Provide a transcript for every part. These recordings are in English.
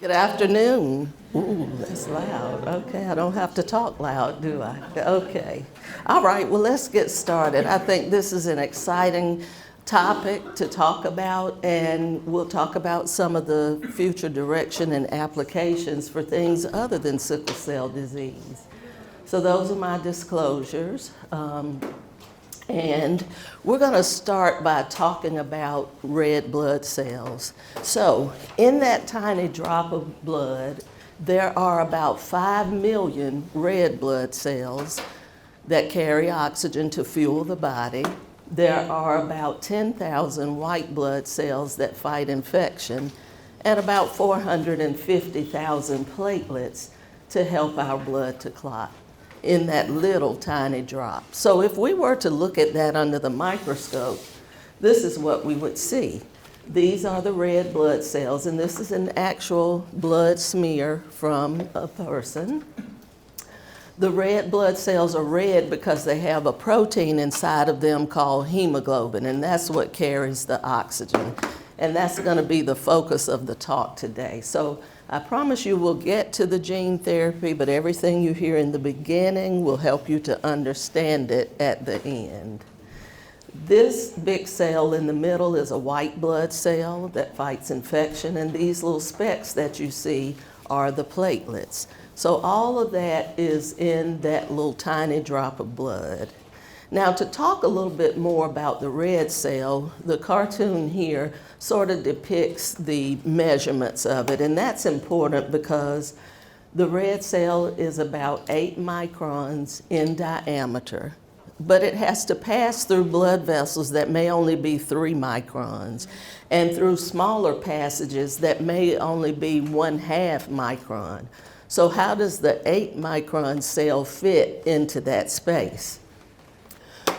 Good afternoon. Ooh, that's loud. Okay, I don't have to talk loud, do I? Okay. All right, well, let's get started. I think this is an exciting topic to talk about, and we'll talk about some of the future direction and applications for things other than sickle cell disease. So those are my disclosures. And we're going to start by talking about red blood cells. So in that tiny drop of blood, there are about 5 million red blood cells that carry oxygen to fuel the body. There are about 10,000 white blood cells that fight infection, and about 450,000 platelets to help our blood to clot in that little tiny drop. So if we were to look at that under the microscope, this is what we would see. These are the red blood cells, and this is an actual blood smear from a person. The red blood cells are red because they have a protein inside of them called hemoglobin, and that's what carries the oxygen. And that's going to be the focus of the talk today. So I promise you we'll get to the gene therapy, but everything you hear in the beginning will help you to understand it at the end. This big cell in the middle is a white blood cell that fights infection, and these little specks that you see are the platelets. So all of that is in that little tiny drop of blood. Now, to talk a little bit more about the red cell, the cartoon here sort of depicts the measurements of it, and that's important because the red cell is about 8 microns in diameter, but it has to pass through blood vessels that may only be 3 microns, and through smaller passages that may only be 1/2 micron. So how does the 8 micron cell fit into that space?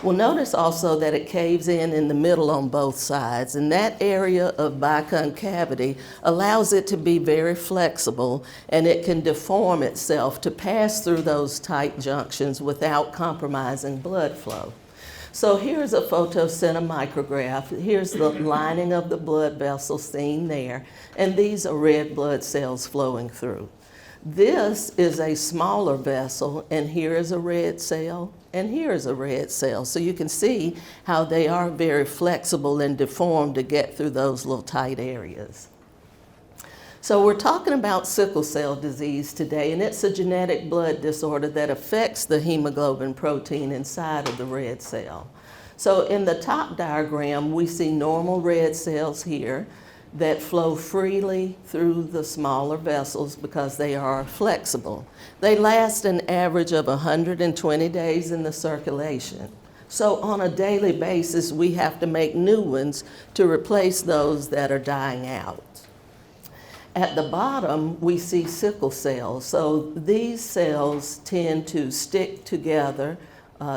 Well, notice also that it caves in the middle on both sides, and that area of biconcavity allows it to be very flexible, and it can deform itself to pass through those tight junctions without compromising blood flow. So here's a photocinemaicrograph. Here's the lining of the blood vessel seen there, and these are red blood cells flowing through. This is a smaller vessel, and here is a red cell, and here is a red cell. So you can see how they are very flexible and deformed to get through those little tight areas. So we're talking about sickle cell disease today, and it's a genetic blood disorder that affects the hemoglobin protein inside of the red cell. So in the top diagram, we see normal red cells here that flow freely through the smaller vessels because they are flexible. They last an average of 120 days in the circulation. So on a daily basis, we have to make new ones to replace those that are dying out. At the bottom, we see sickle cells. So these cells tend to stick together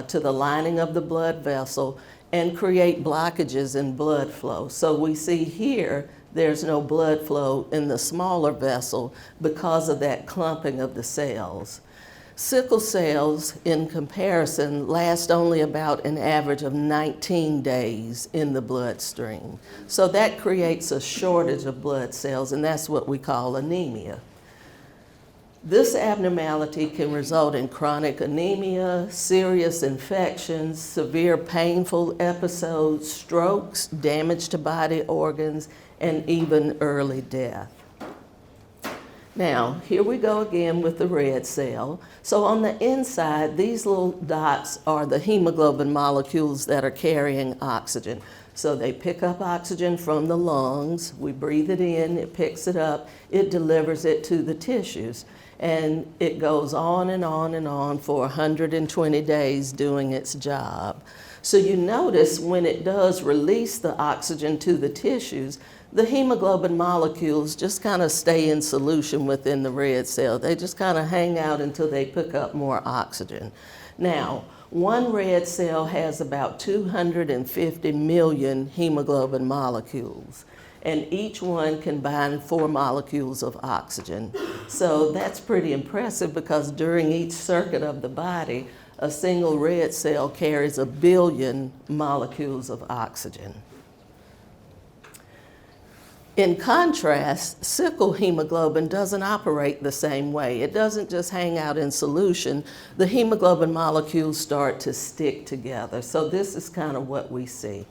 to the lining of the blood vessel and create blockages in blood flow. So we see here, there's no blood flow in the smaller vessel because of that clumping of the cells. Sickle cells, in comparison, last only about an average of 19 days in the bloodstream. So that creates a shortage of blood cells, and that's what we call anemia. This abnormality can result in chronic anemia, serious infections, severe painful episodes, strokes, damage to body organs, and even early death. Now, here we go again with the red cell. So on the inside, these little dots are the hemoglobin molecules that are carrying oxygen. So they pick up oxygen from the lungs, we breathe it in, it picks it up, it delivers it to the tissues. And it goes on and on and on for 120 days doing its job. So you notice when it does release the oxygen to the tissues, the hemoglobin molecules just kind of stay in solution within the red cell. They just kind of hang out until they pick up more oxygen. Now, one red cell has about 250 million hemoglobin molecules, and each one can bind 4 molecules of oxygen. So that's pretty impressive because during each circuit of the body, a single red cell carries 1 billion molecules of oxygen. In contrast, sickle hemoglobin doesn't operate the same way. It doesn't just hang out in solution. The hemoglobin molecules start to stick together. So this is kind of what we see.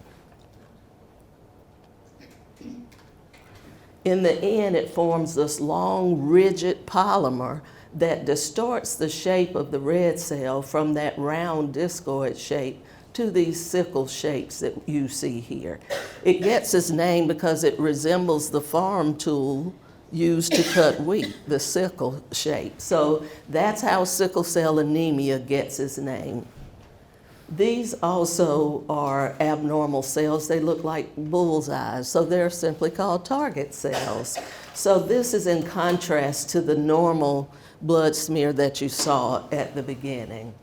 In the end, it forms this long, rigid polymer that distorts the shape of the red cell from that round discoid shape to these sickle shapes that you see here. It gets its name because it resembles the farm tool used to cut wheat, the sickle shape. So that's how sickle cell anemia gets its name. These also are abnormal cells. They look like bullseyes, so they're simply called target cells. So this is in contrast to the normal blood smear that you saw at the beginning.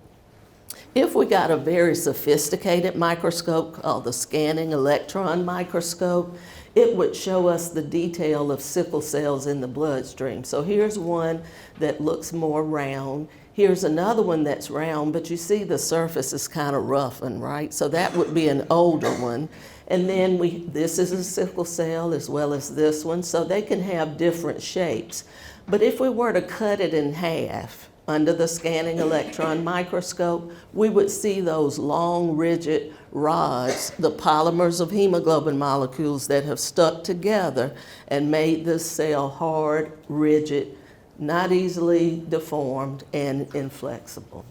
If we got a very sophisticated microscope called the scanning electron microscope, it would show us the detail of sickle cells in the bloodstream. So here's one that looks more round. Here's another one that's round, but you see the surface is kind of roughened, right? So that would be an older one. And then this is a sickle cell as well as this one, so they can have different shapes. But if we were to cut it in half under the scanning electron microscope, we would see those long, rigid rods, the polymers of hemoglobin molecules that have stuck together and made this cell hard, rigid, not easily deformed, and inflexible.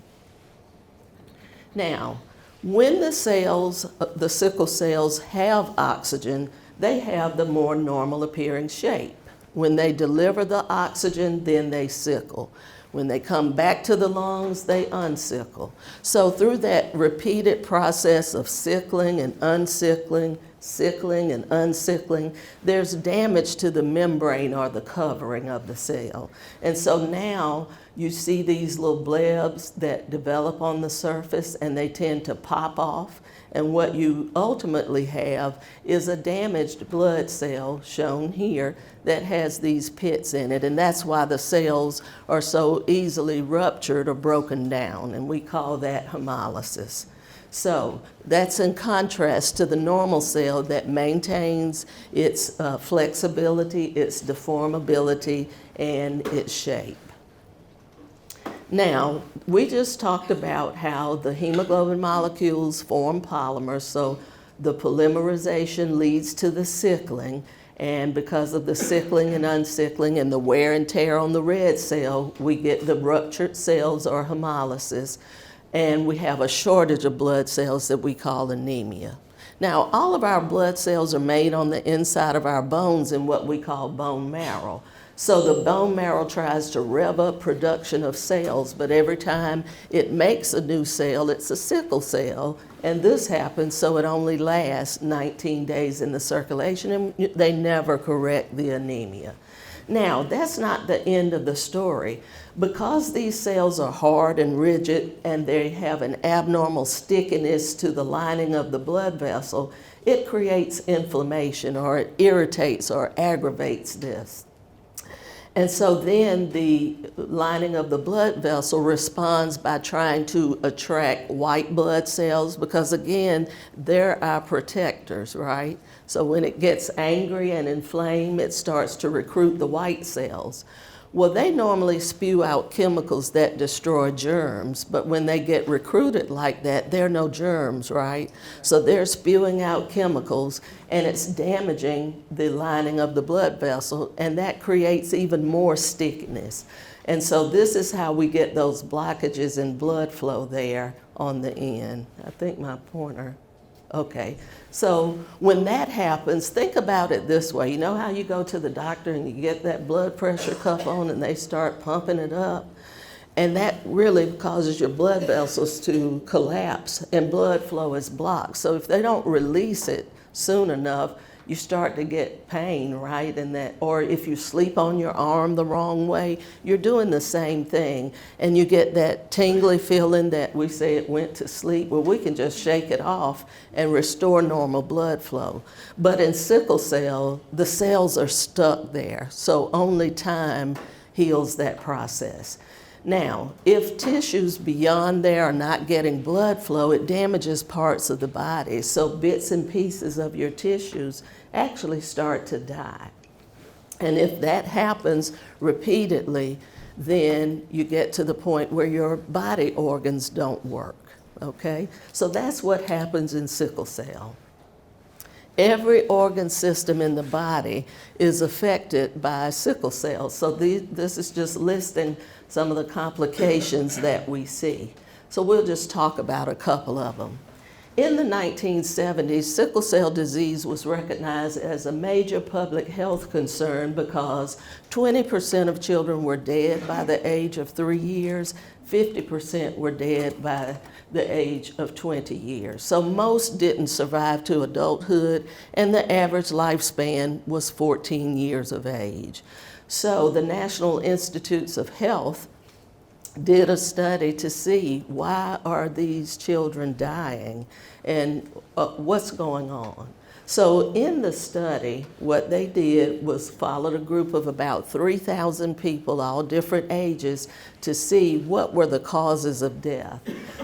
Now, when the sickle cells have oxygen, they have the more normal appearing shape. When they deliver the oxygen, then they sickle. When they come back to the lungs, they unsickle. So through that repeated process of sickling and unsickling, sickling and unsickling, there's damage to the membrane or the covering of the cell. And so now you see these little blebs that develop on the surface and they tend to pop off. And what you ultimately have is a damaged blood cell shown here that has these pits in it. And that's why the cells are so easily ruptured or broken down. And we call that hemolysis. So that's in contrast to the normal cell that maintains its flexibility, its deformability, and its shape. Now, we just talked about how the hemoglobin molecules form polymers, so the polymerization leads to the sickling, and because of the sickling and unsickling and the wear and tear on the red cell, we get the ruptured cells or hemolysis, and we have a shortage of blood cells that we call anemia. Now, all of our blood cells are made on the inside of our bones in what we call bone marrow. So the bone marrow tries to rev up production of cells, but every time it makes a new cell, it's a sickle cell. And this happens so it only lasts 19 days in the circulation, and they never correct the anemia. Now, that's not the end of the story. Because these cells are hard and rigid and they have an abnormal stickiness to the lining of the blood vessel, it creates inflammation, or it irritates or aggravates this. And so then the lining of the blood vessel responds by trying to attract white blood cells because, again, they're our protectors, right? So when it gets angry and inflamed, it starts to recruit the white cells. Well, they normally spew out chemicals that destroy germs, but when they get recruited like that, there are no germs, right? So they're spewing out chemicals, and it's damaging the lining of the blood vessel, and that creates even more stickiness. And so this is how we get those blockages in blood flow there on the end. I think my pointer. Okay, so when that happens, think about it this way. You know how you go to the doctor and you get that blood pressure cuff on and they start pumping it up? And that really causes your blood vessels to collapse and blood flow is blocked. So if they don't release it soon enough, you start to get pain, right? And that, or if you sleep on your arm the wrong way, you're doing the same thing. And you get that tingly feeling that we say it went to sleep. Well, we can just shake it off and restore normal blood flow. But in sickle cell, the cells are stuck there. So only time heals that process. Now, if tissues beyond there are not getting blood flow, it damages parts of the body. So bits and pieces of your tissues actually start to die. And if that happens repeatedly, then you get to the point where your body organs don't work, okay? So that's what happens in sickle cell. Every organ system in the body is affected by sickle cell. So this is just listing some of the complications that we see. So we'll just talk about a couple of them. In the 1970s, sickle cell disease was recognized as a major public health concern because 20% of children were dead by the age of 3 years, 50% were dead by the age of 20 years. So most didn't survive to adulthood, and the average lifespan was 14 years of age. So the National Institutes of Health did a study to see why are these children dying and what's going on. So in the study, what they did was followed a group of about 3,000 people, all different ages, to see what were the causes of death.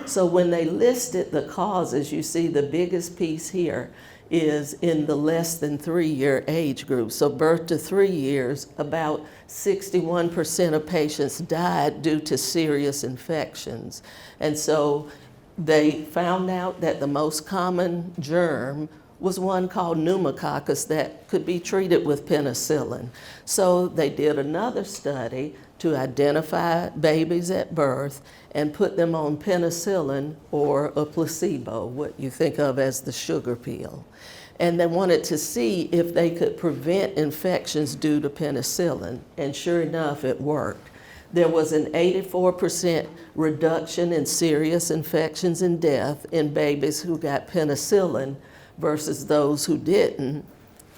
So when they listed the causes, you see the biggest piece here is in the less than 3-year age group. So birth to 3 years, about 61% of patients died due to serious infections. And so they found out that the most common germ was one called pneumococcus that could be treated with penicillin. So they did another study to identify babies at birth and put them on penicillin or a placebo, what you think of as the sugar pill. And they wanted to see if they could prevent infections due to penicillin, and sure enough, it worked. There was an 84% reduction in serious infections and death in babies who got penicillin versus those who didn't.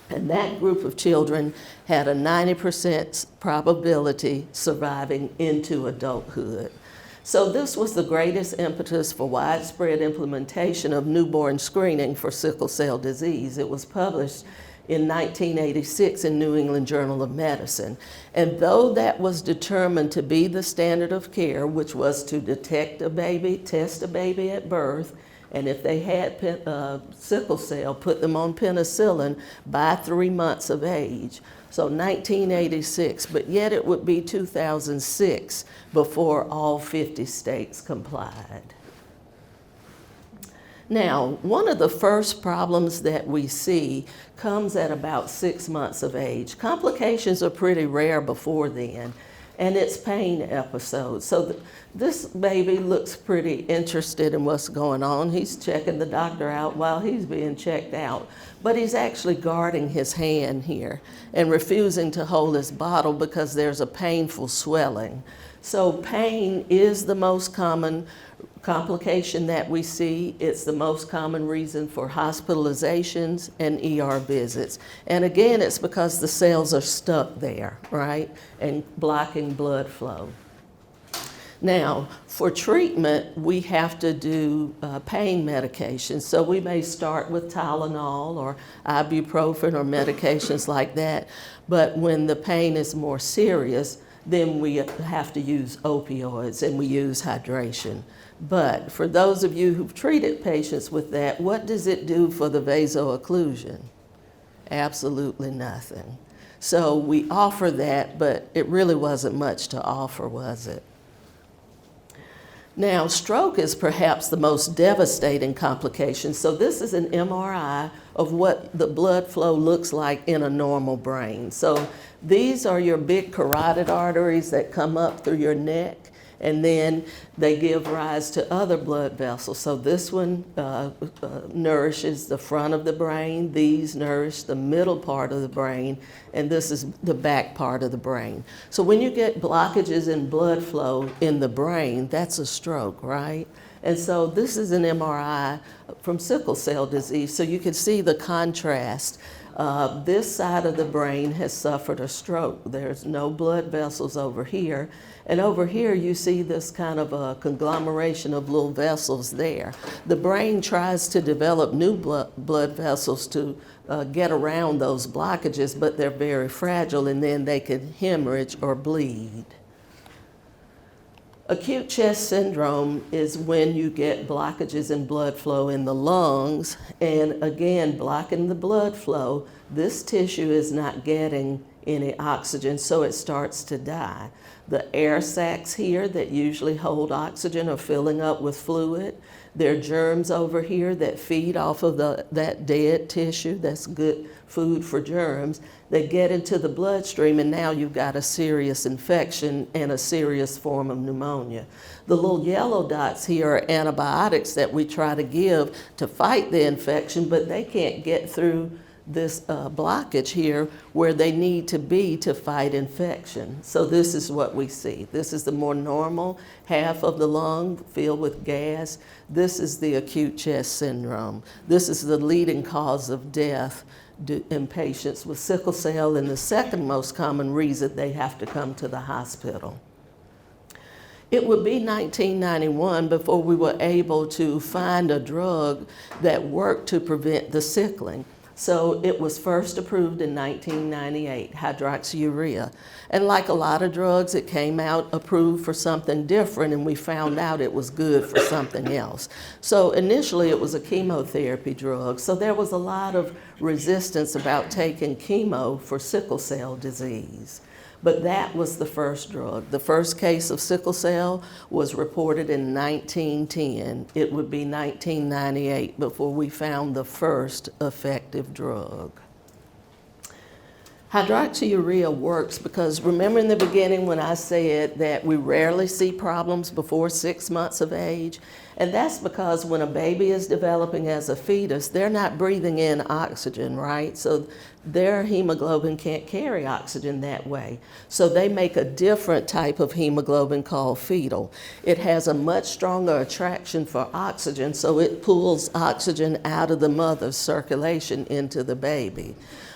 And that group of children had a 90% probability surviving into adulthood. So this was the greatest impetus for widespread implementation of newborn screening for sickle cell disease. It was published in 1986 in New England Journal of Medicine. And though that was determined to be the standard of care, which was to detect a baby, test a baby at birth, and if they had sickle cell, put them on penicillin by 3 months of age. So 1986, but yet it would be 2006 before all 50 states complied. Now, one of the first problems that we see comes at about 6 months of age. Complications are pretty rare before then, and it's pain episodes. So this baby looks pretty interested in what's going on. He's checking the doctor out while he's being checked out, but he's actually guarding his hand here and refusing to hold his bottle because there's a painful swelling. So pain is the most common complication that we see. It's the most common reason for hospitalizations and ER visits. And again, it's because the cells are stuck there, right, and blocking blood flow. Now, for treatment, we have to do pain medication. So we may start with Tylenol or ibuprofen or medications like that. But when the pain is more serious, then we have to use opioids and we use hydration. But for those of you who've treated patients with that, what does it do for the vaso-occlusion? Absolutely nothing. So we offer that, but it really wasn't much to offer, was it? Now, stroke is perhaps the most devastating complication. So this is an MRI of what the blood flow looks like in a normal brain. So these are your big carotid arteries that come up through your neck, and then they give rise to other blood vessels. So this one nourishes the front of the brain, these nourish the middle part of the brain, and this is the back part of the brain. So when you get blockages in blood flow in the brain, that's a stroke, right? And so this is an MRI from sickle cell disease, so you can see the contrast. This side of the brain has suffered a stroke. There's no blood vessels over here. And over here you see this kind of a conglomeration of little vessels there. The brain tries to develop new blood vessels to get around those blockages, but they're very fragile and then they can hemorrhage or bleed. Acute chest syndrome is when you get blockages in blood flow in the lungs, and again, blocking the blood flow, this tissue is not getting any oxygen, so it starts to die. The air sacs here that usually hold oxygen are filling up with fluid. There are germs over here that feed off of that dead tissue. That's good food for germs. They get into the bloodstream, and now you've got a serious infection and a serious form of pneumonia. The little yellow dots here are antibiotics that we try to give to fight the infection, but they can't get through this blockage here where they need to be to fight infection. So this is what we see. This is the more normal half of the lung filled with gas. This is the acute chest syndrome. This is the leading cause of death in patients with sickle cell, and the second most common reason they have to come to the hospital. It would be 1991 before we were able to find a drug that worked to prevent the sickling. So it was first approved in 1998, hydroxyurea. And like a lot of drugs, it came out approved for something different, and we found out it was good for something else. So initially it was a chemotherapy drug. So there was a lot of resistance about taking chemo for sickle cell disease. But that was the first drug. The first case of sickle cell was reported in 1910. It would be 1998 before we found the first effective drug. Hydroxyurea works because remember in the beginning when I said that we rarely see problems before 6 months of age? And that's because when a baby is developing as a fetus, they're not breathing in oxygen, right? So their hemoglobin can't carry oxygen that way. So they make a different type of hemoglobin called fetal. It has a much stronger attraction for oxygen, so it pulls oxygen out of the mother's circulation into the baby.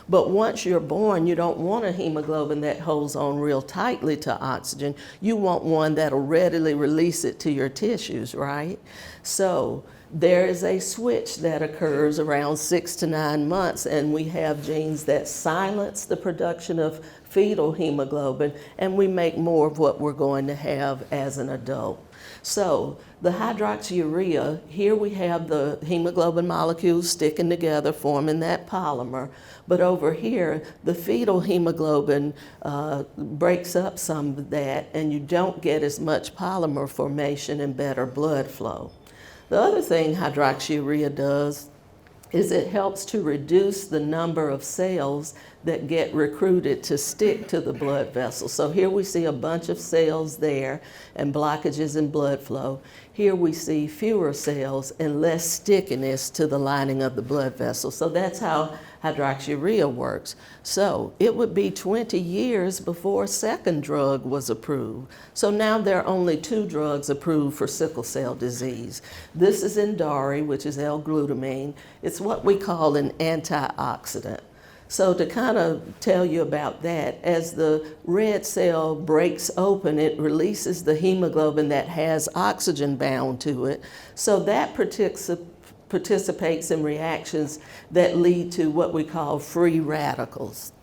But once you're born, you don't want a hemoglobin that holds on real tightly to oxygen. You want one that'll readily release it to your tissues, right? So there is a switch that occurs around 6 to 9 months, and we have genes that silence the production of fetal hemoglobin, and we make more of what we're going to have as an adult. So the hydroxyurea, here we have the hemoglobin molecules sticking together, forming that polymer. But over here, the fetal hemoglobin breaks up some of that, and you don't get as much polymer formation and better blood flow. The other thing hydroxyurea does is it helps to reduce the number of cells that get recruited to stick to the blood vessel. So here we see a bunch of cells there and blockages in blood flow. Here we see fewer cells and less stickiness to the lining of the blood vessel. So that's how hydroxyurea works. So it would be 20 years before a second drug was approved. So now there are only 2 drugs approved for sickle cell disease. This is Indari, which is L-glutamine. It's what we call an antioxidant. So to kind of tell you about that, as the red cell breaks open, it releases the hemoglobin that has oxygen bound to it. So that participates in reactions that lead to what we call free radicals.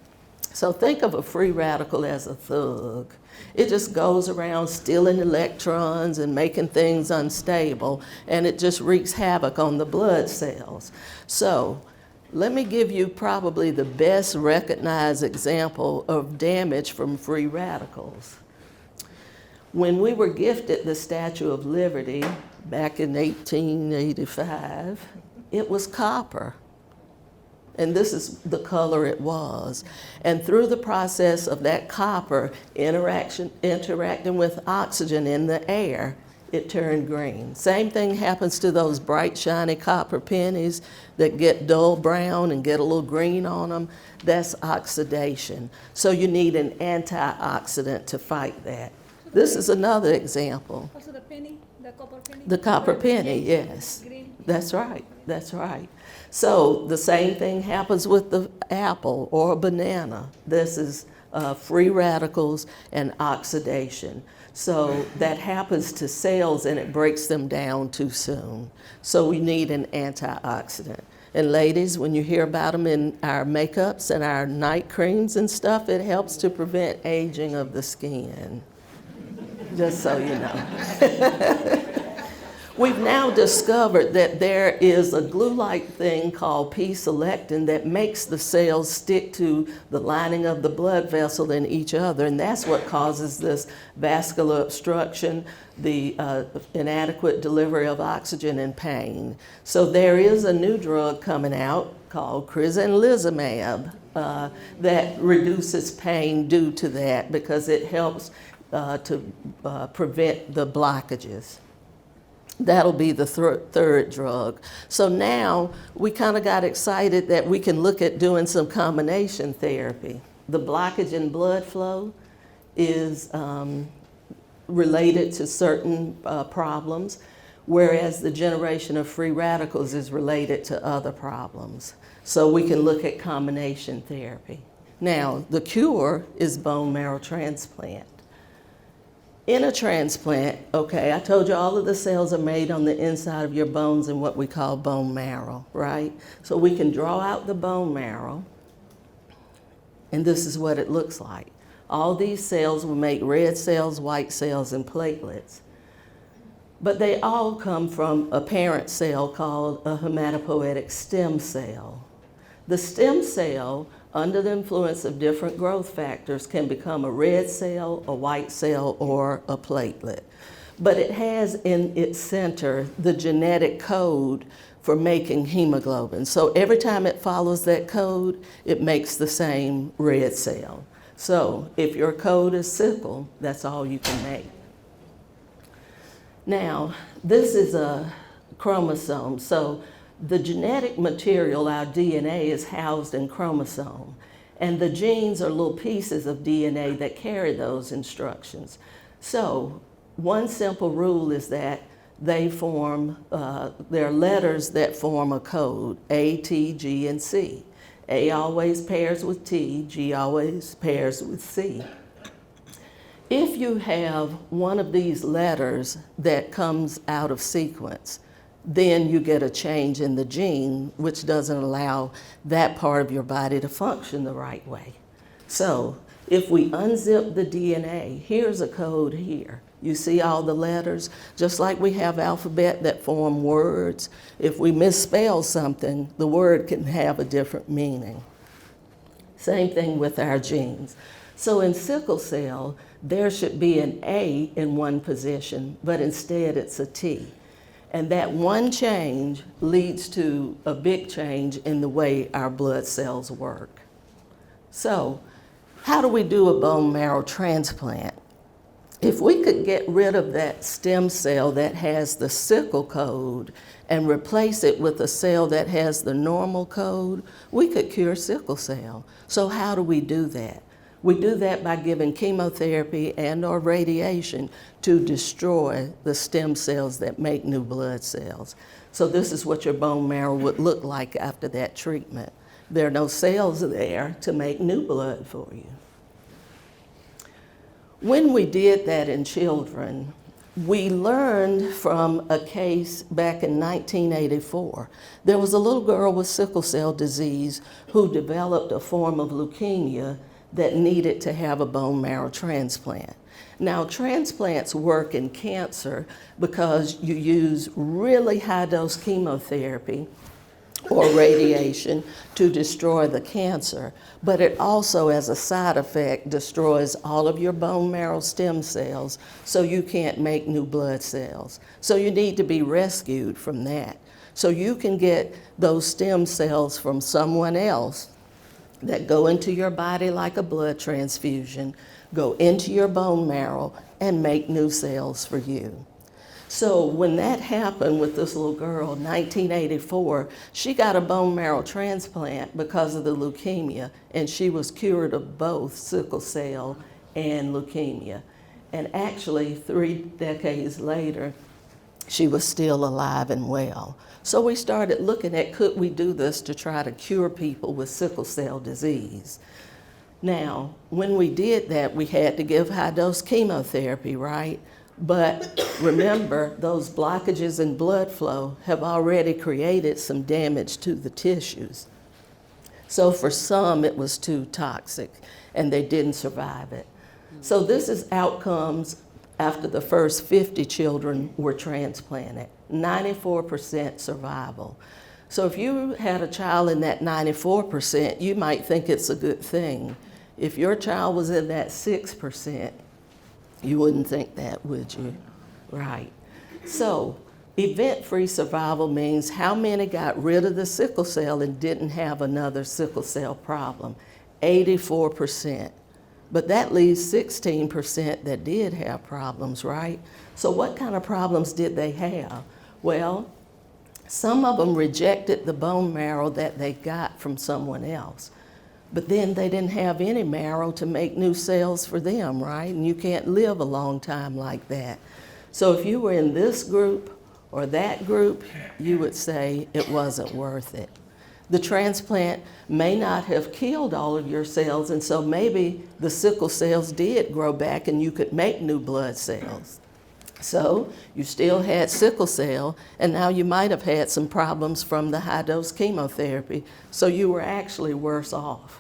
So think of a free radical as a thug. It just goes around stealing electrons and making things unstable, and it just wreaks havoc on the blood cells. So let me give you probably the best recognized example of damage from free radicals. When we were gifted the Statue of Liberty back in 1885, it was copper. And this is the color it was. And through the process of that copper interacting with oxygen in the air, it turned green. Same thing happens to those bright, shiny copper pennies that get dull brown and get a little green on them. That's oxidation. So you need an antioxidant to fight that. This is another example. Also the penny, the copper penny? The copper penny, yes. Green. That's right, that's right. So the same thing happens with the apple or a banana. This is free radicals and oxidation. So that happens to cells and it breaks them down too soon. So we need an antioxidant. And ladies, when you hear about them in our makeups and our night creams and stuff, it helps to prevent aging of the skin. Just so you know. We've now discovered that there is a glue-like thing called P-selectin that makes the cells stick to the lining of the blood vessel and each other, and that's what causes this vascular obstruction, the inadequate delivery of oxygen, and pain. So there is a new drug coming out called crizanlizumab that reduces pain due to that because it helps to prevent the blockages. That'll be the third drug. So now we kind of got excited that we can look at doing some combination therapy. The blockage in blood flow is related to certain problems, whereas the generation of free radicals is related to other problems. So we can look at combination therapy. Now, the cure is bone marrow transplant. In a transplant, okay, I told you all of the cells are made on the inside of your bones in what we call bone marrow, right? So we can draw out the bone marrow, and this is what it looks like. All these cells will make red cells, white cells, and platelets. But they all come from a parent cell called a hematopoietic stem cell. The stem cell, under the influence of different growth factors, can become a red cell, a white cell, or a platelet. But it has in its center the genetic code for making hemoglobin. So every time it follows that code, it makes the same red cell. So if your code is sickle, that's all you can make. Now, this is a chromosome. So the genetic material, our DNA, is housed in chromosome. And the genes are little pieces of DNA that carry those instructions. So one simple rule is that they form, there are letters that form a code, A, T, G, and C. A always pairs with T, G always pairs with C. If you have one of these letters that comes out of sequence, then you get a change in the gene, which doesn't allow that part of your body to function the right way. So if we unzip the DNA, here's a code here. You see all the letters? Just like we have alphabet that form words, if we misspell something, the word can have a different meaning. Same thing with our genes. So in sickle cell, there should be an A in one position, but instead it's a T. And that one change leads to a big change in the way our blood cells work. So, how do we do a bone marrow transplant? If we could get rid of that stem cell that has the sickle code and replace it with a cell that has the normal code, we could cure sickle cell. So how do we do that? We do that by giving chemotherapy and/or radiation to destroy the stem cells that make new blood cells. So this is what your bone marrow would look like after that treatment. There are no cells there to make new blood for you. When we did that in children, we learned from a case back in 1984. There was a little girl with sickle cell disease who developed a form of leukemia that needed to have a bone marrow transplant. Now, transplants work in cancer because you use really high-dose chemotherapy or radiation to destroy the cancer, but it also, as a side effect, destroys all of your bone marrow stem cells, so you can't make new blood cells. So you need to be rescued from that. So you can get those stem cells from someone else that go into your body like a blood transfusion, go into your bone marrow, and make new cells for you. So when that happened with this little girl, 1984, she got a bone marrow transplant because of the leukemia, and she was cured of both sickle cell and leukemia. And actually, 3 decades later, she was still alive and well. So we started looking at, could we do this to try to cure people with sickle cell disease? Now, when we did that, we had to give high-dose chemotherapy, right? But remember, those blockages in blood flow have already created some damage to the tissues. So for some, it was too toxic, and they didn't survive it. So this is outcomes after the first 50 children were transplanted. 94% survival. So if you had a child in that 94%, you might think it's a good thing. If your child was in that 6%, you wouldn't think that, would you? Right. So event-free survival means how many got rid of the sickle cell and didn't have another sickle cell problem. 84%. But that leaves 16% that did have problems, right? So what kind of problems did they have? Well, some of them rejected the bone marrow that they got from someone else. But then they didn't have any marrow to make new cells for them, right? And you can't live a long time like that. So if you were in this group or that group, you would say it wasn't worth it. The transplant may not have killed all of your cells, and so maybe the sickle cells did grow back and you could make new blood cells. So you still had sickle cell, and now you might have had some problems from the high-dose chemotherapy, so you were actually worse off.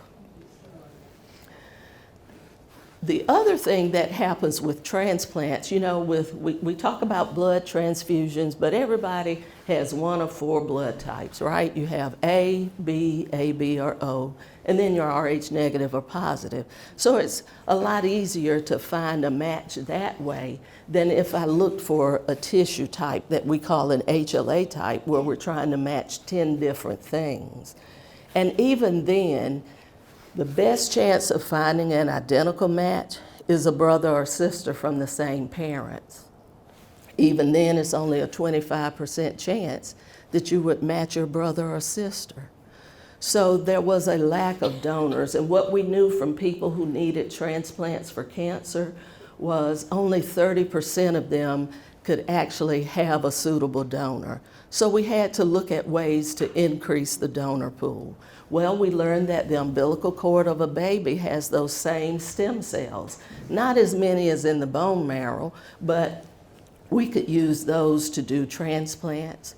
The other thing that happens with transplants, you know, we talk about blood transfusions, but everybody has one of 4 blood types, right? You have A, B, or O, and then you're Rh negative or positive. So it's a lot easier to find a match that way than if I looked for a tissue type that we call an HLA type, where we're trying to match 10 different things. And even then, the best chance of finding an identical match is a brother or sister from the same parents. Even then, it's only a 25% chance that you would match your brother or sister. So there was a lack of donors, and what we knew from people who needed transplants for cancer was only 30% of them could actually have a suitable donor. So we had to look at ways to increase the donor pool. Well, we learned that the umbilical cord of a baby has those same stem cells. Not as many as in the bone marrow, but we could use those to do transplants.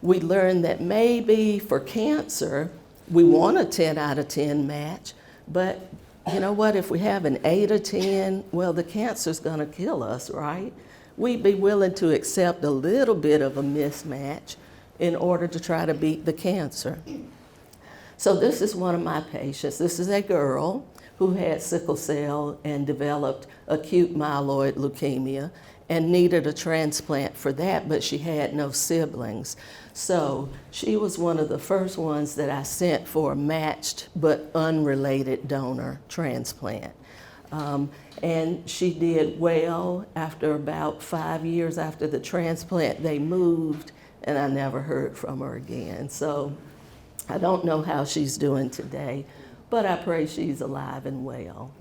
We learned that maybe for cancer, we want a 10 out of 10 match, but you know what, if we have an 8 or 10, well, the cancer's gonna kill us, right? We'd be willing to accept a little bit of a mismatch in order to try to beat the cancer. So this is one of my patients. This is a girl who had sickle cell and developed acute myeloid leukemia and needed a transplant for that, but she had no siblings. So she was one of the first ones that I sent for a matched but unrelated donor transplant. And she did well. After about 5 years after the transplant, they moved, and I never heard from her again. So I don't know how she's doing today, but I pray she's alive and well.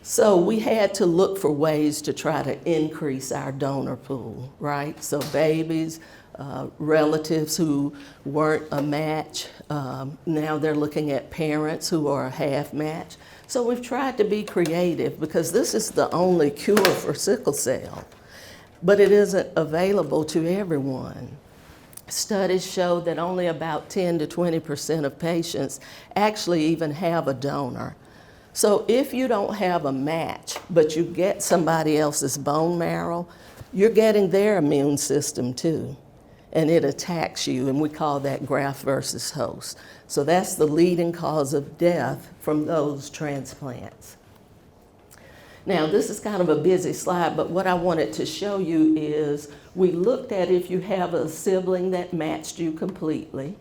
So we had to look for ways to try to increase our donor pool, right? So babies, relatives who weren't a match, now they're looking at parents who are a half match. So we've tried to be creative because this is the only cure for sickle cell, but it isn't available to everyone. Studies show that only about 10 to 20% of patients actually even have a donor. So if you don't have a match, but you get somebody else's bone marrow, you're getting their immune system too, and it attacks you, and we call that graft versus host. So that's the leading cause of death from those transplants. Now, this is kind of a busy slide, but what I wanted to show you is we looked at if you have a sibling that matched you completely,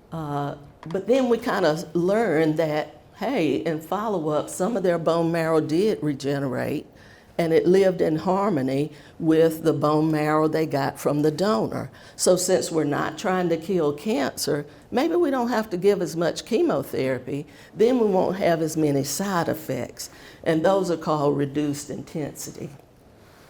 but then we kind of learned that, hey, in follow-up, some of their bone marrow did regenerate, and it lived in harmony with the bone marrow they got from the donor. So since we're not trying to kill cancer, maybe we don't have to give as much chemotherapy, then we won't have as many side effects. And those are called reduced intensity.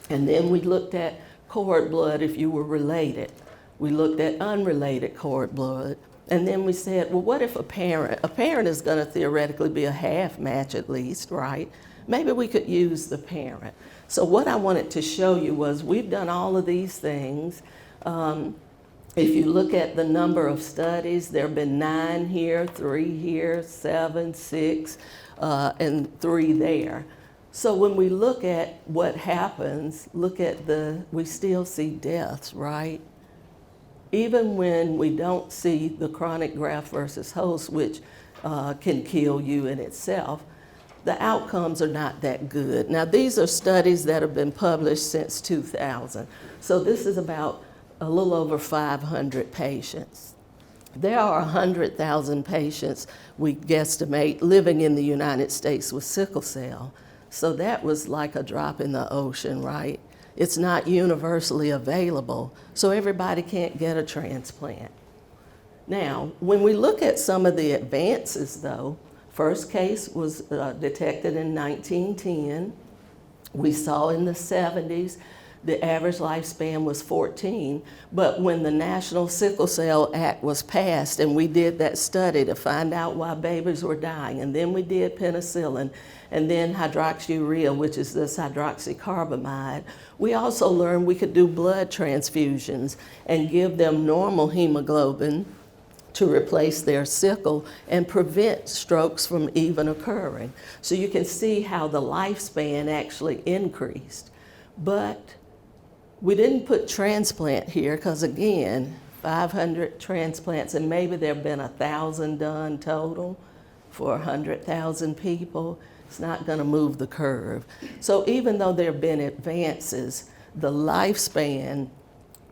And then we looked at cord blood if you were related. We looked at unrelated cord blood. And then we said, well, what if a parent is going to theoretically be a half match at least, right? Maybe we could use the parent. So what I wanted to show you was we've done all of these things. If you look at the number of studies, there have been 9 here, 3 here, 7, 6, and 3 there. So when we look at what happens, we still see deaths, right? Even when we don't see the chronic graft versus host, which can kill you in itself, the outcomes are not that good. Now, these are studies that have been published since 2000. So this is about a little over 500 patients. There are 100,000 patients, we guesstimate, living in the United States with sickle cell. So that was like a drop in the ocean, right? It's not universally available, so everybody can't get a transplant. Now, when we look at some of the advances, though, first case was detected in 1910. We saw in the 70s, the average lifespan was 14, but when the National Sickle Cell Act was passed and we did that study to find out why babies were dying, and then we did penicillin, and then hydroxyurea, which is this hydroxycarbamide, we also learned we could do blood transfusions and give them normal hemoglobin to replace their sickle and prevent strokes from even occurring. So you can see how the lifespan actually increased. But we didn't put transplant here because, again, 500 transplants, and maybe there have been 1,000 done total for 100,000 people. It's not going to move the curve. So even though there have been advances, the lifespan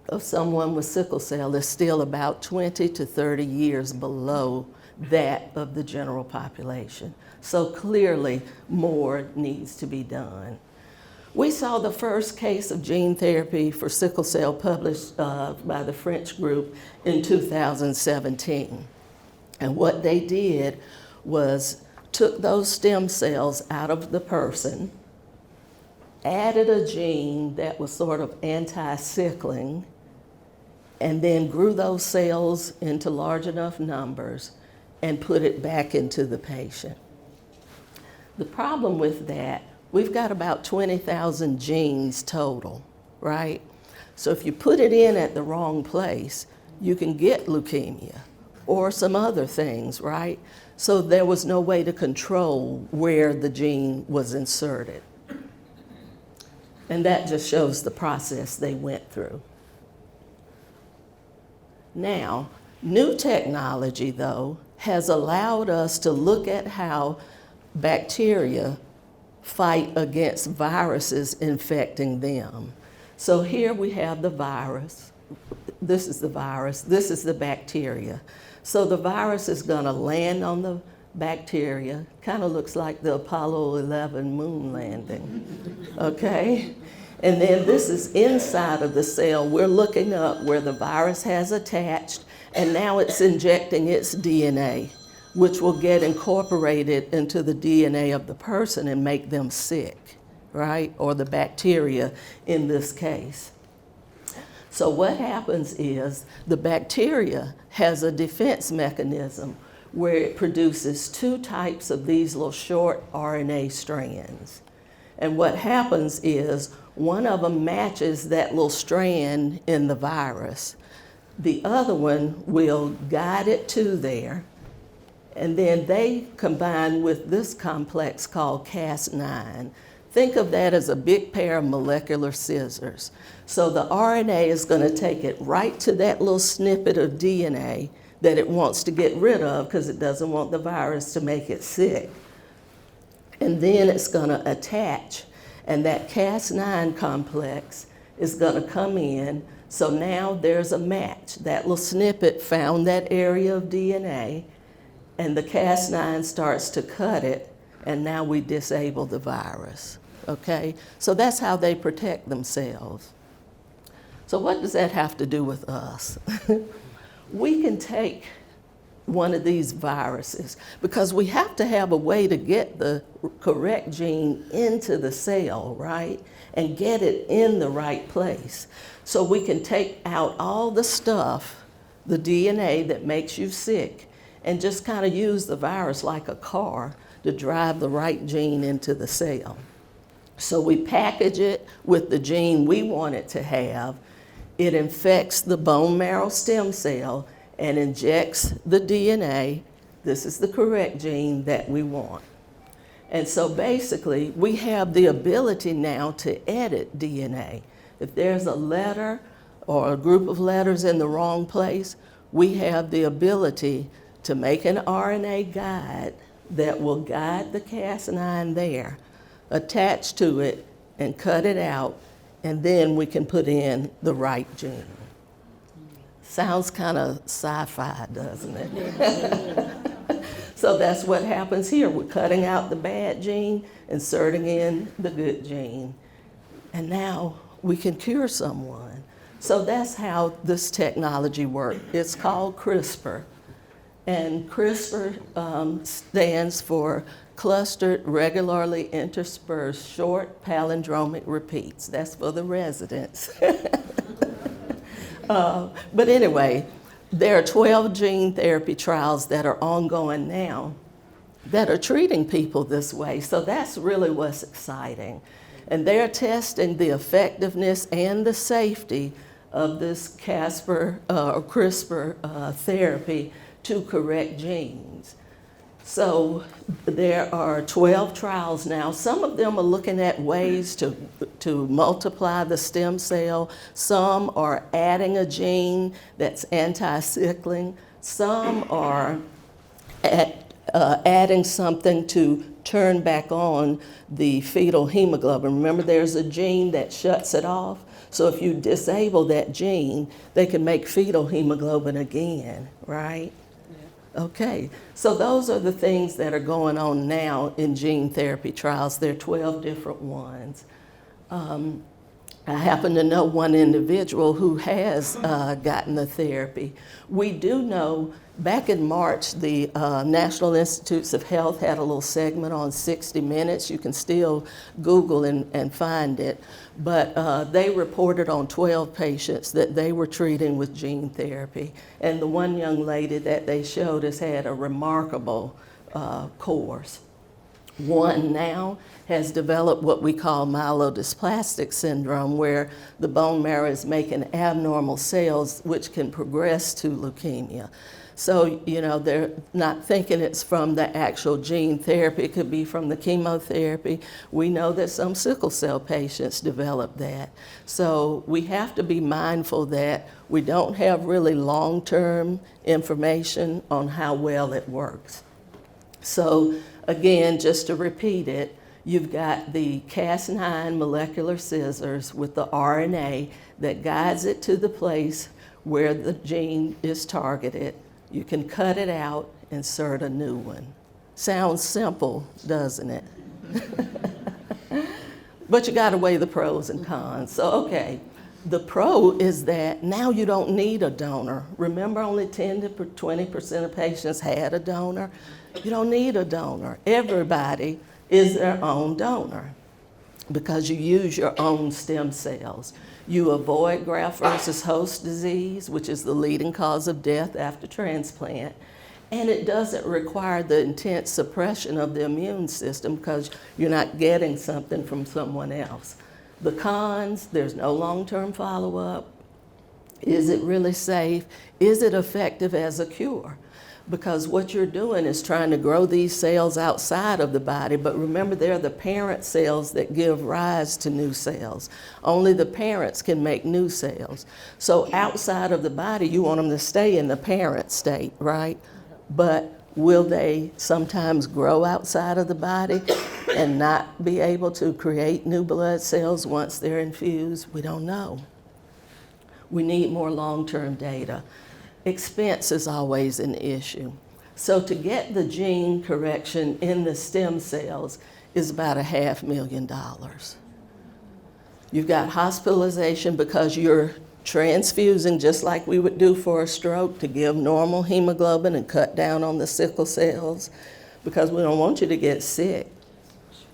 of someone with sickle cell is still about 20 to 30 years below that of the general population. So clearly, more needs to be done. We saw the first case of gene therapy for sickle cell published by the French group in 2017. And what they did was took those stem cells out of the person, added a gene that was sort of anti-sickling, and then grew those cells into large enough numbers and put it back into the patient. The problem with that, we've got about 20,000 genes total, right? So if you put it in at the wrong place, you can get leukemia or some other things, right? So there was no way to control where the gene was inserted. And that just shows the process they went through. Now, new technology, though, has allowed us to look at how bacteria fight against viruses infecting them. So here we have the virus. This is the virus. This is the bacteria. So the virus is going to land on the bacteria. Kind of looks like the Apollo 11 moon landing, okay? And then this is inside of the cell. We're looking up where the virus has attached, and now it's injecting its DNA, which will get incorporated into the DNA of the person and make them sick, right? Or the bacteria in this case. So what happens is the bacteria has a defense mechanism where it produces two types of these little short RNA strands. And what happens is one of them matches that little strand in the virus. The other one will guide it to there, and then they combine with this complex called Cas9. Think of that as a big pair of molecular scissors. So the RNA is going to take it right to that little snippet of DNA that it wants to get rid of because it doesn't want the virus to make it sick. And then it's going to attach, and that Cas9 complex is going to come in. So now there's a match. That little snippet found that area of DNA, and the Cas9 starts to cut it, and now we disable the virus, okay? So that's how they protect themselves. So what does that have to do with us? We can take one of these viruses because we have to have a way to get the correct gene into the cell, right? And get it in the right place. So we can take out all the stuff, the DNA that makes you sick, and just kind of use the virus like a car to drive the right gene into the cell. So we package it with the gene we want it to have. It infects the bone marrow stem cell and injects the DNA. This is the correct gene that we want. And so basically, we have the ability now to edit DNA. If there's a letter or a group of letters in the wrong place, we have the ability to make an RNA guide that will guide the Cas9 there, attach to it, and cut it out, and then we can put in the right gene. Sounds kind of sci-fi, doesn't it? So that's what happens here. We're cutting out the bad gene, inserting in the good gene, and now we can cure someone. So that's how this technology works. It's called CRISPR, and CRISPR stands for Clustered Regularly Interspersed Short Palindromic Repeats. That's for the residents. But anyway, there are 12 gene therapy trials that are ongoing now that are treating people this way. So that's really what's exciting. And they're testing the effectiveness and the safety of this CRISPR therapy to correct genes. So there are 12 trials now. Some of them are looking at ways to multiply the stem cell. Some are adding a gene that's anti-sickling. Some are adding something to turn back on the fetal hemoglobin. Remember, there's a gene that shuts it off. So if you disable that gene, they can make fetal hemoglobin again, right? Okay, so those are the things that are going on now in gene therapy trials. There are 12 different ones. I happen to know one individual who has gotten the therapy. We do know, back in March, the National Institutes of Health had a little segment on 60 Minutes. You can still Google and find it. But they reported on 12 patients that they were treating with gene therapy. And the one young lady that they showed has had a remarkable course. One now has developed what we call myelodysplastic syndrome, where the bone marrow is making abnormal cells which can progress to leukemia. So, you know, they're not thinking it's from the actual gene therapy. It could be from the chemotherapy. We know that some sickle cell patients develop that. So we have to be mindful that we don't have really long-term information on how well it works. So again, just to repeat it, you've got the Cas9 molecular scissors with the RNA that guides it to the place where the gene is targeted. You can cut it out, insert a new one. Sounds simple, doesn't it? But you gotta weigh the pros and cons. So, okay, the pro is that now you don't need a donor. Remember, only 10 to 20% of patients had a donor? You don't need a donor. Everybody is their own donor because you use your own stem cells. You avoid graft versus host disease, which is the leading cause of death after transplant. And it doesn't require the intense suppression of the immune system because you're not getting something from someone else. The cons, there's no long-term follow-up. Is it really safe? Is it effective as a cure? Because what you're doing is trying to grow these cells outside of the body, but remember, they're the parent cells that give rise to new cells. Only the parents can make new cells. So outside of the body, you want them to stay in the parent state, right? But will they sometimes grow outside of the body and not be able to create new blood cells once they're infused? We don't know. We need more long-term data. Expense is always an issue. So to get the gene correction in the stem cells is about $500,000. You've got hospitalization because you're transfusing just like we would do for a stroke to give normal hemoglobin and cut down on the sickle cells because we don't want you to get sick.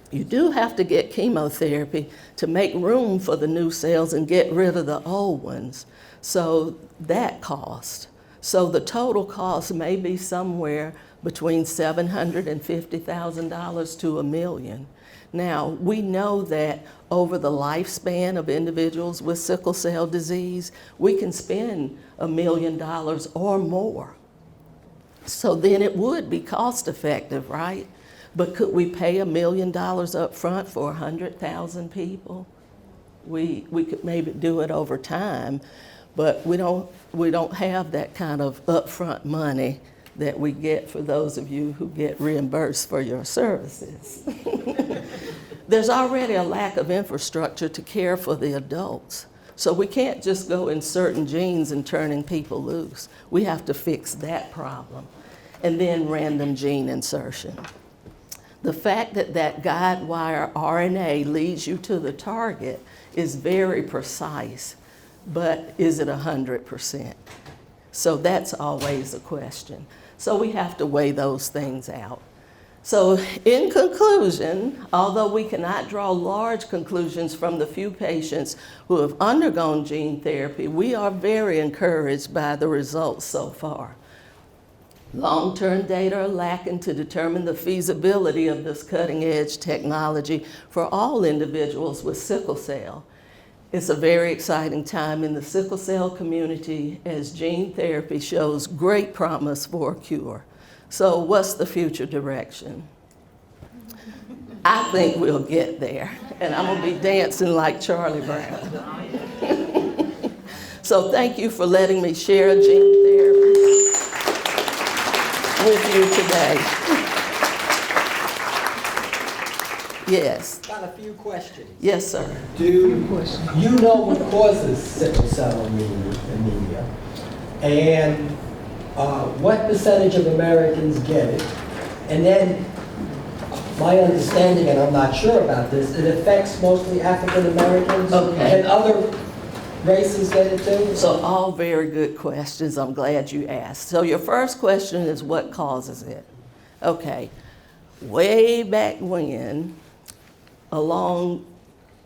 You do have to get chemotherapy to make room for the new cells and get rid of the old ones. So that cost. So the total cost may be somewhere between $750,000 to $1 million. Now, we know that over the lifespan of individuals with sickle cell disease, we can spend $1 million or more. So then it would be cost effective, right? But could we pay $1 million up front for 100,000 people? We could maybe do it over time, but we don't have that kind of upfront money that we get for those of you who get reimbursed for your services. There's already a lack of infrastructure to care for the adults. So we can't just go inserting genes and turning people loose. We have to fix that problem. And then random gene insertion. The fact that that guide wire RNA leads you to the target is very precise, but is it 100%? So that's always a question. So we have to weigh those things out. So in conclusion, although we cannot draw large conclusions from the few patients who have undergone gene therapy, we are very encouraged by the results so far. Long-term data are lacking to determine the feasibility of this cutting-edge technology for all individuals with sickle cell. It's a very exciting time in the sickle cell community as gene therapy shows great promise for a cure. So what's the future direction? I think we'll get there, and I'm gonna be dancing like Charlie Brown. So thank you for letting me share gene therapy with you today. Yes. Got a few questions. Yes, sir. Do you know what causes sickle cell anemia? And what percentage of Americans get it? And then my understanding, and I'm not sure about this, it affects mostly African Americans. Okay. And other races get it too? So all very good questions. I'm glad you asked. So your first question is what causes it? Okay. Way back when, along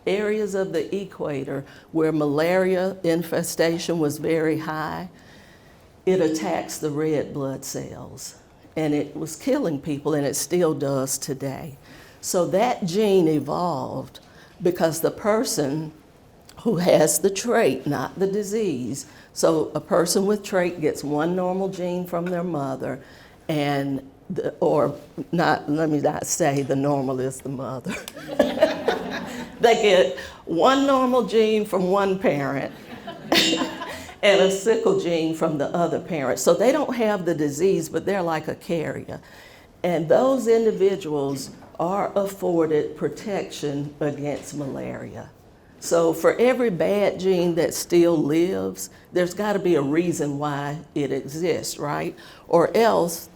areas of the equator where malaria infestation was very high, it attacks the red blood cells. And it was killing people, and it still does today. So that gene evolved because the person who has the trait, not the disease, so a person with trait gets one normal gene from their mother, and let me not say the normal is the mother. They get one normal gene from one parent and a sickle gene from the other parent. So they don't have the disease, but they're like a carrier. And those individuals are afforded protection against malaria. So for every bad gene that still lives, there's got to be a reason why it exists, right? Or else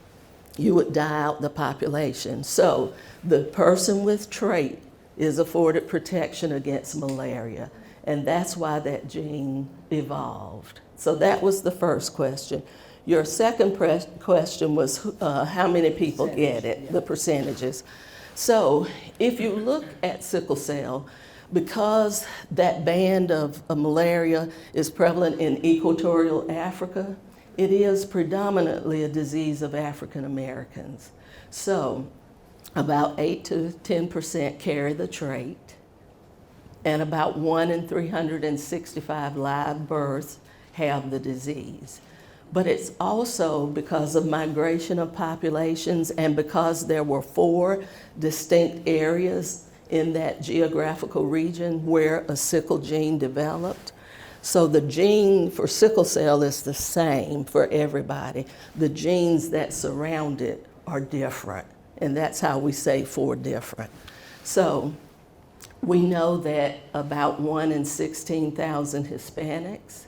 you would die out the population. So the person with trait is afforded protection against malaria. And that's why that gene evolved. So that was the first question. Your second question was how many people get it, the percentages. So if you look at sickle cell, because that band of malaria is prevalent in equatorial Africa, it is predominantly a disease of African Americans. So about 8 to 10% carry the trait, and about 1 in 365 live births have the disease. But it's also because of migration of populations and because there were 4 distinct areas in that geographical region where a sickle gene developed. So the gene for sickle cell is the same for everybody. The genes that surround it are different, and that's how we say 4 different. So we know that about 1 in 16,000 Hispanics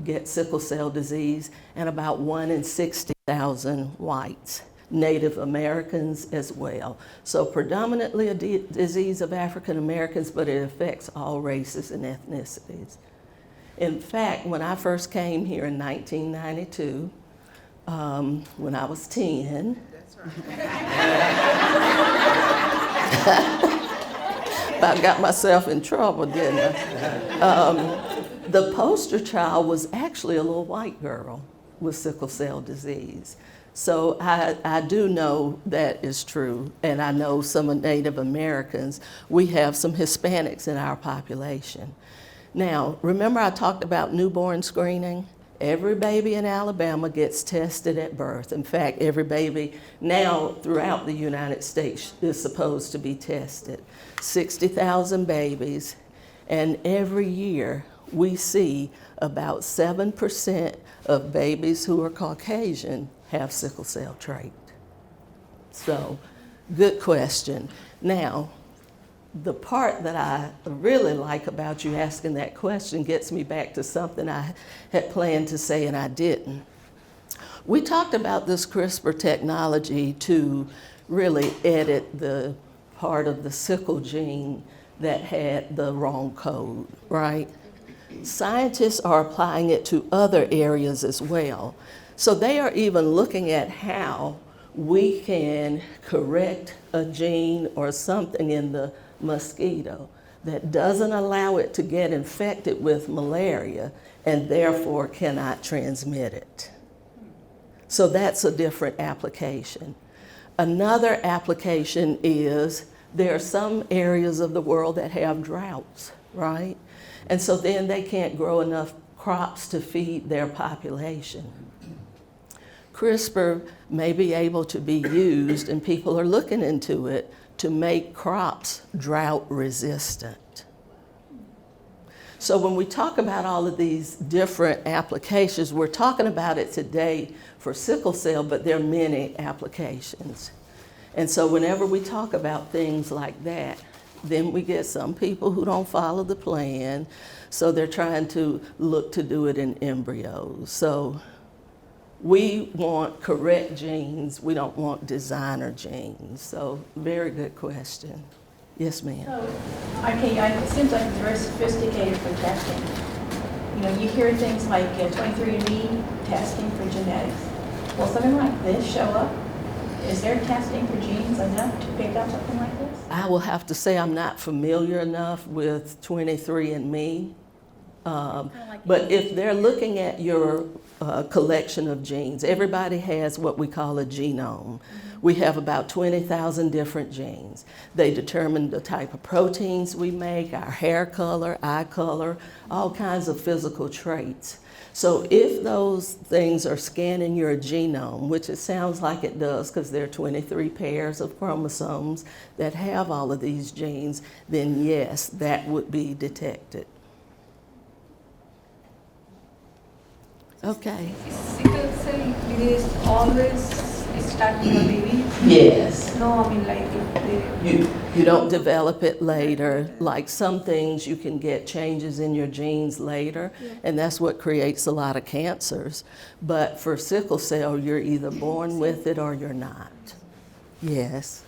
get sickle cell disease, and about 1 in 60,000 whites, Native Americans as well. So predominantly a disease of African Americans, but it affects all races and ethnicities. In fact, when I first came here in 1992, when I was 10, that's right. I got myself in trouble, didn't I? The poster child was actually a little white girl with sickle cell disease. So I do know that is true, and I know some Native Americans. We have some Hispanics in our population. Now, remember I talked about newborn screening? Every baby in Alabama gets tested at birth. In fact, every baby now throughout the United States is supposed to be tested. 60,000 babies, and every year we see about 7% of babies who are Caucasian have sickle cell trait. So, good question. Now, the part that I really like about you asking that question gets me back to something I had planned to say and I didn't. We talked about this CRISPR technology to really edit the part of the sickle gene that had the wrong code, right? Scientists are applying it to other areas as well. So they are even looking at how we can correct a gene or something in the mosquito that doesn't allow it to get infected with malaria and therefore cannot transmit it. So that's a different application. Another application is there are some areas of the world that have droughts, right? And so then they can't grow enough crops to feed their population. CRISPR may be able to be used, and people are looking into it, to make crops drought resistant. So when we talk about all of these different applications, we're talking about it today for sickle cell, but there are many applications. And so whenever we talk about things like that, then we get some people who don't follow the plan, so they're trying to look to do it in embryos. So we want correct genes, we don't want designer genes. So very good question. Yes, ma'am. So, okay, it seems like it's very sophisticated for testing. You know, you hear things like 23andMe testing for genetics. Will something like this show up? Is there testing for genes enough to pick up something like this? I will have to say I'm not familiar enough with 23andMe. But if they're looking at your collection of genes, everybody has what we call a genome. We have about 20,000 different genes. They determine the type of proteins we make, our hair color, eye color, all kinds of physical traits. So if those things are scanning your genome, which it sounds like it does because there are 23 pairs of chromosomes that have all of these genes, then yes, that would be detected. Okay. Is sickle cell disease always start in a baby? Yes. No, I mean like if You don't develop it later. Like some things you can get changes in your genes later, and that's what creates a lot of cancers. But for sickle cell, you're either born with it or you're not. Yes.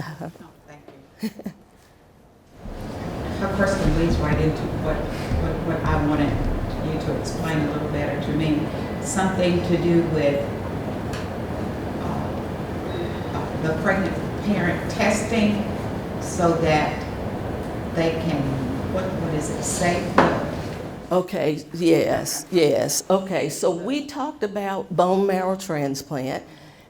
Oh, thank you. Her question leads right into what I wanted you to explain a little better to me. Something to do with the pregnant parent testing so that they can, what is it, save the... Okay, yes. Okay, so we talked about bone marrow transplant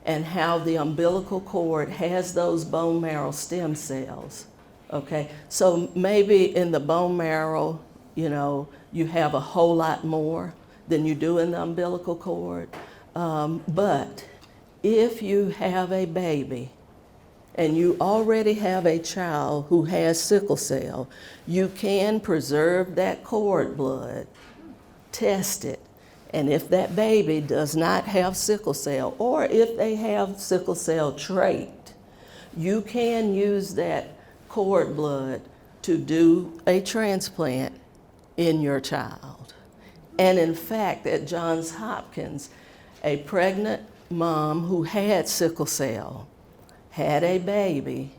and how the umbilical cord has those bone marrow stem cells. Okay, so maybe in the bone marrow, you know, you have a whole lot more than you do in the umbilical cord. But if you have a baby and you already have a child who has sickle cell, you can preserve that cord blood, test it, and if that baby does not have sickle cell, or if they have sickle cell trait, you can use that cord blood to do a transplant in your child. And in fact, at Johns Hopkins, a pregnant mom who had sickle cell had a baby,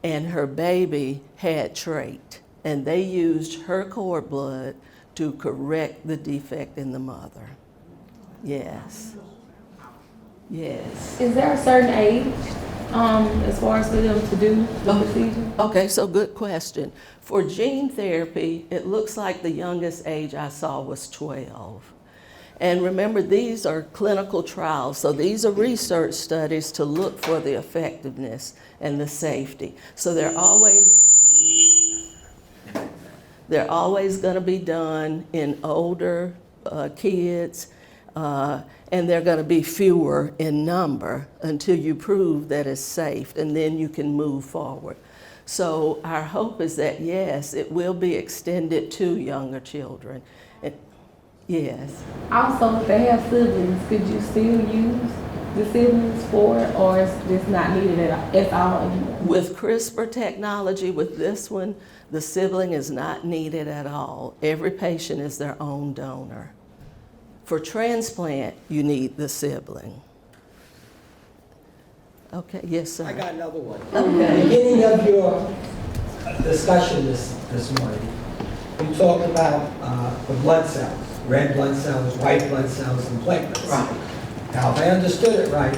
and her baby had trait, and they used her cord blood to correct the defect in the mother. Yes. Yes. Is there a certain age as far as for them to do the procedure? Okay, so good question. For gene therapy, it looks like the youngest age I saw was 12. And remember, these are clinical trials, so these are research studies to look for the effectiveness and the safety. So they're always They're always going to be done in older kids, and they're going to be fewer in number until you prove that it's safe, and then you can move forward. So our hope is that, yes, it will be extended to younger children. Yes. Also, if they have siblings, could you still use the siblings for it, or is this not needed at all anymore? With CRISPR technology, with this one, the sibling is not needed at all. Every patient is their own donor. For transplant, you need the sibling. Okay, yes, sir. I got another one. Okay. Beginning of your discussion this morning, you talked about the blood cells, red blood cells, white blood cells, and platelets. Right. Now, if I understood it right,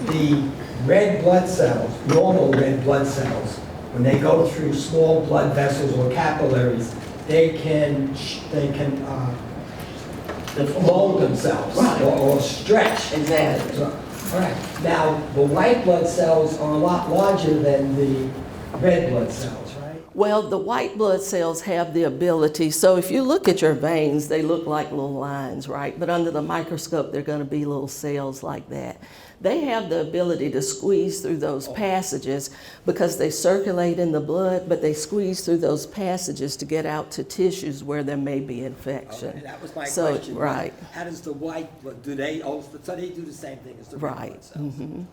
the red blood cells, normal red blood cells, when they go through small blood vessels or capillaries, they can mold themselves, Right. or stretch. Exactly. So, all right. Now, the white blood cells are a lot larger than the red blood cells, right? Well, the white blood cells have the ability, so if you look at your veins, they look like little lines, right? But under the microscope, they're going to be little cells like that. They have the ability to squeeze through those passages because they circulate in the blood, but they squeeze through those passages to get out to tissues where there may be infection. Okay, that was my So, question. right. How does the white blood, do they also, so they do the same thing as the red Right. blood cells?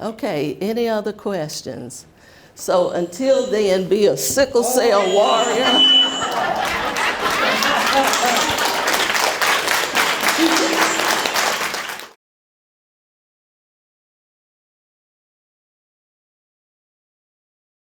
Okay, any other questions? So until then, be a sickle cell warrior.